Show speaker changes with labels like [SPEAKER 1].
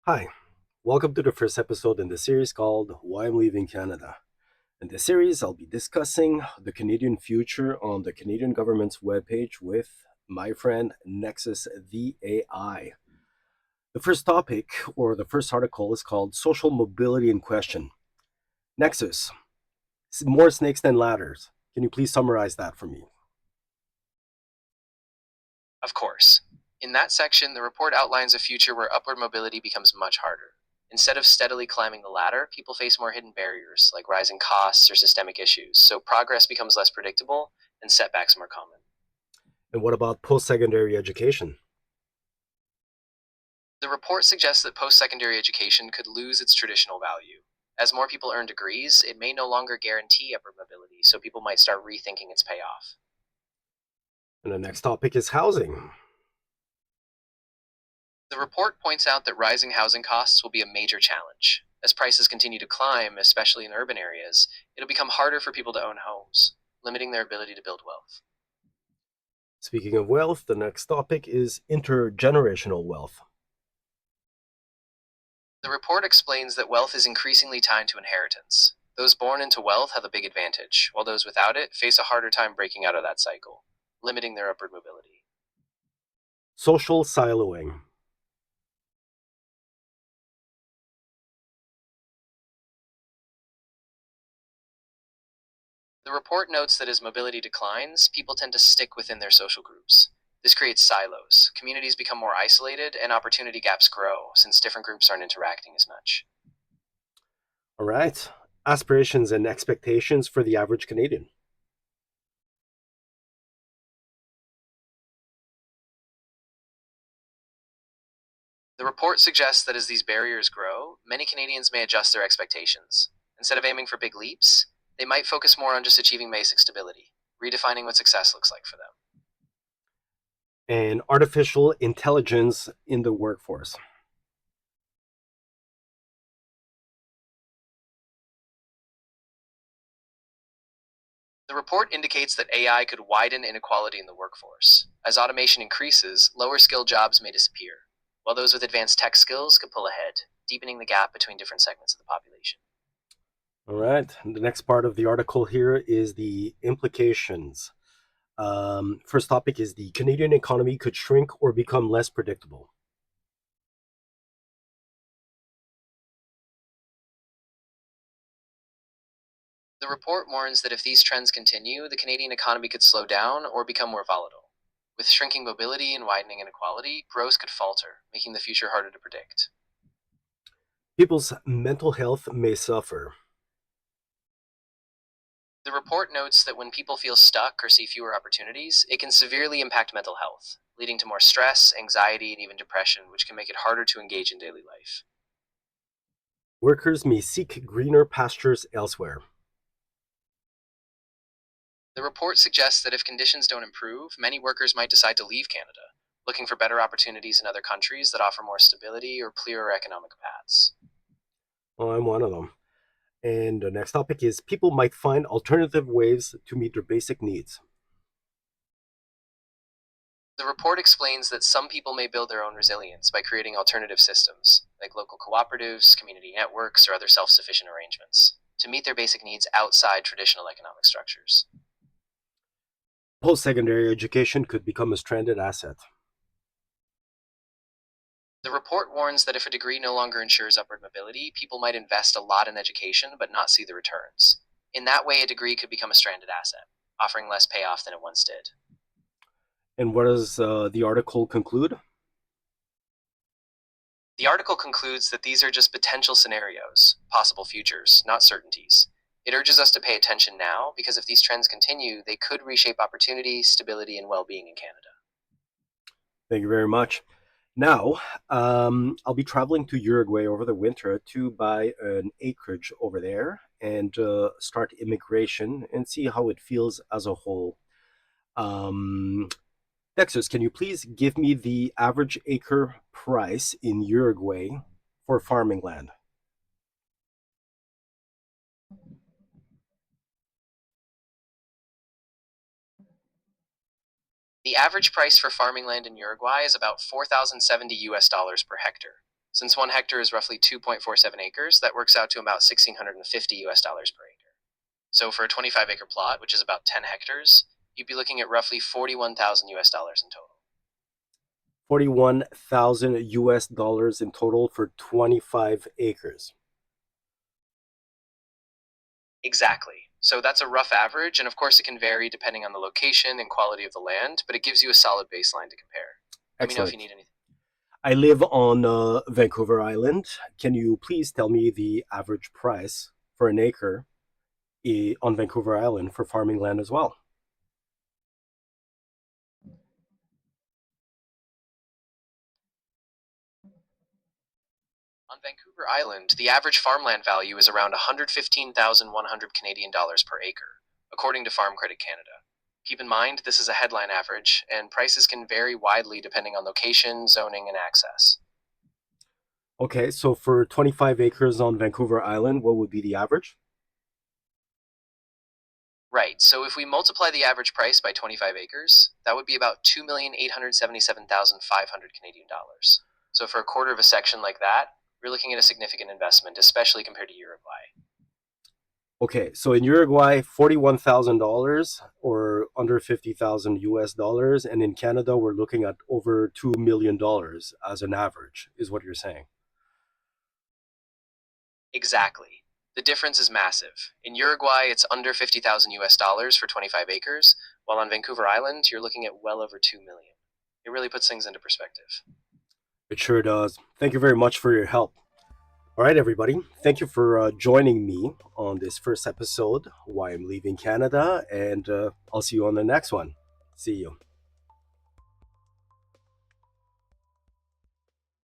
[SPEAKER 1] Hi, welcome to the first episode in the series called Why I'm Leaving Canada. In this series, I'll be discussing the Canadian future on the Canadian government's webpage with my friend Nexus the AI. The first topic, or the first article, is called Social Mobility in Question. Nexus, more snakes than ladders. Can you please summarize that for me?
[SPEAKER 2] Of course. In that section, the report outlines a future where upward mobility becomes much harder. Instead of steadily climbing the ladder, people face more hidden barriers, like rising costs or systemic issues, so progress becomes less predictable and setbacks more common.
[SPEAKER 1] And what about post secondary education?
[SPEAKER 2] The report suggests that post secondary education could lose its traditional value. As more people earn degrees, it may no longer guarantee upward mobility, so people might start rethinking its payoff.
[SPEAKER 1] And the next topic is housing.
[SPEAKER 2] The report points out that rising housing costs will be a major challenge. As prices continue to climb, especially in urban areas, it'll become harder for people to own homes, limiting their ability to build wealth.
[SPEAKER 1] Speaking of wealth, the next topic is intergenerational wealth.
[SPEAKER 2] The report explains that wealth is increasingly tied to inheritance. Those born into wealth have a big advantage, while those without it face a harder time breaking out of that cycle, limiting their upward mobility.
[SPEAKER 1] Social siloing.
[SPEAKER 2] The report notes that as mobility declines, people tend to stick within their social groups. This creates silos. Communities become more isolated, and opportunity gaps grow since different groups aren't interacting as much.
[SPEAKER 1] All right. Aspirations and expectations for the average Canadian.
[SPEAKER 2] The report suggests that as these barriers grow, many Canadians may adjust their expectations. Instead of aiming for big leaps, they might focus more on just achieving basic stability, redefining what success looks like for them.
[SPEAKER 1] And artificial intelligence in the workforce.
[SPEAKER 2] The report indicates that AI could widen inequality in the workforce. As automation increases, lower skilled jobs may disappear, while those with advanced tech skills could pull ahead, deepening the gap between different segments of the population.
[SPEAKER 1] All right. And the next part of the article here is the implications. First topic is the Canadian economy could shrink or become less predictable.
[SPEAKER 2] The report warns that if these trends continue, the Canadian economy could slow down or become more volatile. With shrinking mobility and widening inequality, growth could falter, making the future harder to predict.
[SPEAKER 1] People's mental health may suffer.
[SPEAKER 2] The report notes that when people feel stuck or see fewer opportunities, it can severely impact mental health, leading to more stress, anxiety, and even depression, which can make it harder to engage in daily life.
[SPEAKER 1] Workers may seek greener pastures elsewhere.
[SPEAKER 2] The report suggests that if conditions don't improve, many workers might decide to leave Canada, looking for better opportunities in other countries that offer more stability or clearer economic paths.
[SPEAKER 1] Well, I'm one of them. And the next topic is people might find alternative ways to meet their basic needs.
[SPEAKER 2] The report explains that some people may build their own resilience by creating alternative systems, like local cooperatives, community networks, or other self sufficient arrangements, to meet their basic needs outside traditional economic structures.
[SPEAKER 1] Post secondary education could become a stranded asset.
[SPEAKER 2] The report warns that if a degree no longer ensures upward mobility, people might invest a lot in education but not see the returns. In that way, a degree could become a stranded asset, offering less payoff than it once did.
[SPEAKER 1] And what does the article conclude?
[SPEAKER 2] The article concludes that these are just potential scenarios, possible futures, not certainties. It urges us to pay attention now because if these trends continue, they could reshape opportunity, stability, and well being in Canada.
[SPEAKER 1] Thank you very much. Now, I'll be traveling to Uruguay over the winter to buy an acreage over there and start immigration and see how it feels as a whole. Um, Dexter, can you please give me the average acre price in Uruguay for farming land?
[SPEAKER 2] The average price for farming land in Uruguay is about 4,070 US dollars per hectare. Since 1 hectare is roughly 2.47 acres, that works out to about $1,650 per acre. So for a 25-acre plot, which is about 10 hectares, you'd be looking at roughly $41,000 in total.
[SPEAKER 1] 41,000 US dollars in total for 25 acres.
[SPEAKER 2] Exactly. So that's a rough average, and of course it can vary depending on the location and quality of the land, but it gives you a solid baseline to compare. Let me know if you
[SPEAKER 1] Excellent.
[SPEAKER 2] need anything.
[SPEAKER 1] I live on Vancouver Island. Can you please tell me the average price for an acre on Vancouver Island for farming land as well?
[SPEAKER 2] On Vancouver Island, the average farmland value is around 115,100 Canadian dollars per acre, according to Farm Credit Canada. Keep in mind, this is a headline average, and prices can vary widely depending on location, zoning, and access.
[SPEAKER 1] Okay, so for 25 acres on Vancouver Island, what would be the average?
[SPEAKER 2] Right, so if we multiply the average price by 25 acres, that would be about 2,877,500 Canadian dollars. So for a quarter of a section like that, we're looking at a significant investment, especially compared to Uruguay.
[SPEAKER 1] Okay, so in Uruguay, $41,000 or under 50,000 US dollars, and in Canada, we're looking at over $2 million as an average, is what you're saying.
[SPEAKER 2] Exactly. The difference is massive. In Uruguay, it's under 50,000 US dollars for 25 acres, while on Vancouver Island, you're looking at well over 2 million. It really puts things into perspective.
[SPEAKER 1] It sure does. Thank you very much for your help. All right, everybody. Thank you for joining me on this first episode, Why I'm Leaving Canada, and I'll see you on the next one. See you.